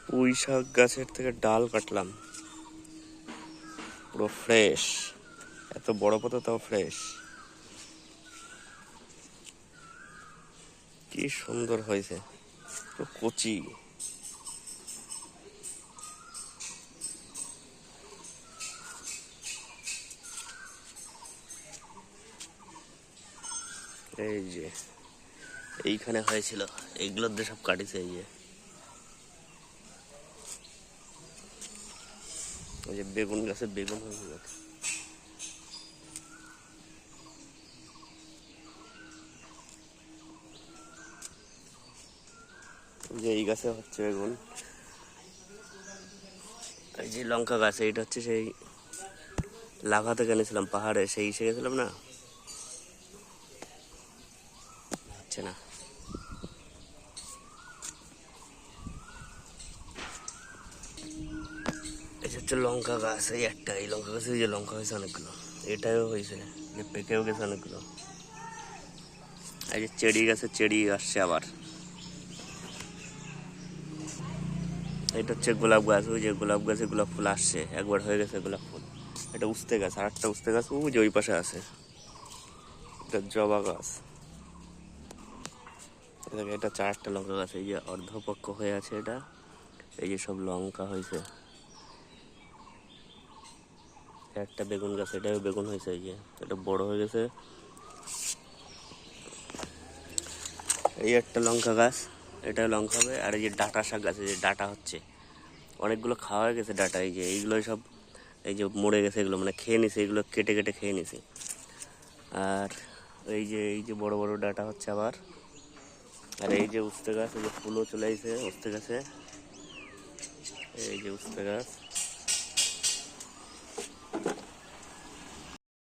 পুঁই শাক গাছের থেকে ডাল কাটলাম, পুরো ফ্রেশ, এত বড় পাতা তাও ফ্রেশ, কি সুন্দর হয়েছে, পুরো কচি। এই যে এইখানে হয়েছিল, এইগুলোর দিয়ে সব কাটিছে। এই যে বেগুন গাছে বেগুন হয়েছিল, যে এই গাছে হচ্ছে বেগুন। এই যে লঙ্কা গাছ, এইটা হচ্ছে সেই লাভা থেকে এনেছিলাম পাহাড়ে, সেই এসে গেছিলাম না, হচ্ছে না। এই হচ্ছে লঙ্কা গাছ, এই একটা, এই লঙ্কা গাছে এই যে লঙ্কা হয়েছে অনেকগুলো, এটাও হয়েছে, পেকেও গেছে অনেকগুলো। এই যে চেরি গাছে চেরি আসছে আবার। এটা হচ্ছে গোলাপ গাছ, ওই যে গোলাপ গাছে গোলাপ ফুল আসছে, একবার হয়ে গেছে গোলাপ ফুল। এটা উস্তে গাছ, আর একটা উস্তে গাছ ওই যে ওই পাশে আছে। এটা জবা গাছ, এটা 4টা লঙ্কা গাছ, এই যে অর্ধপক্ষ হয়ে আছে এটা। এই যে সব লঙ্কা হয়েছে, একটা বেগুন গাছ, এটাও বেগুন হয়েছে, এই যে এটা বড় হয়ে গেছে। এই একটা লঙ্কা গাছ, এটাও লঙ্কা হবে। আর এই যে ডাঁটা শাক গাছ, এই যে ডাঁটা হচ্ছে, অনেকগুলো খাওয়া হয়ে গেছে ডাঁটা। এই যে এইগুলোই সব এই যে মরে গেছে, এগুলো মানে খেয়ে নিছে, এগুলো কেটে কেটে খেয়ে নিছে। আর এই যে বড় বড় ডাঁটা হচ্ছে আবার। আর এই যে উস্তে গাছ, এই যে ফুলও চলে আসছে উস্তে গাছে, এই যে উস্তে গাছ।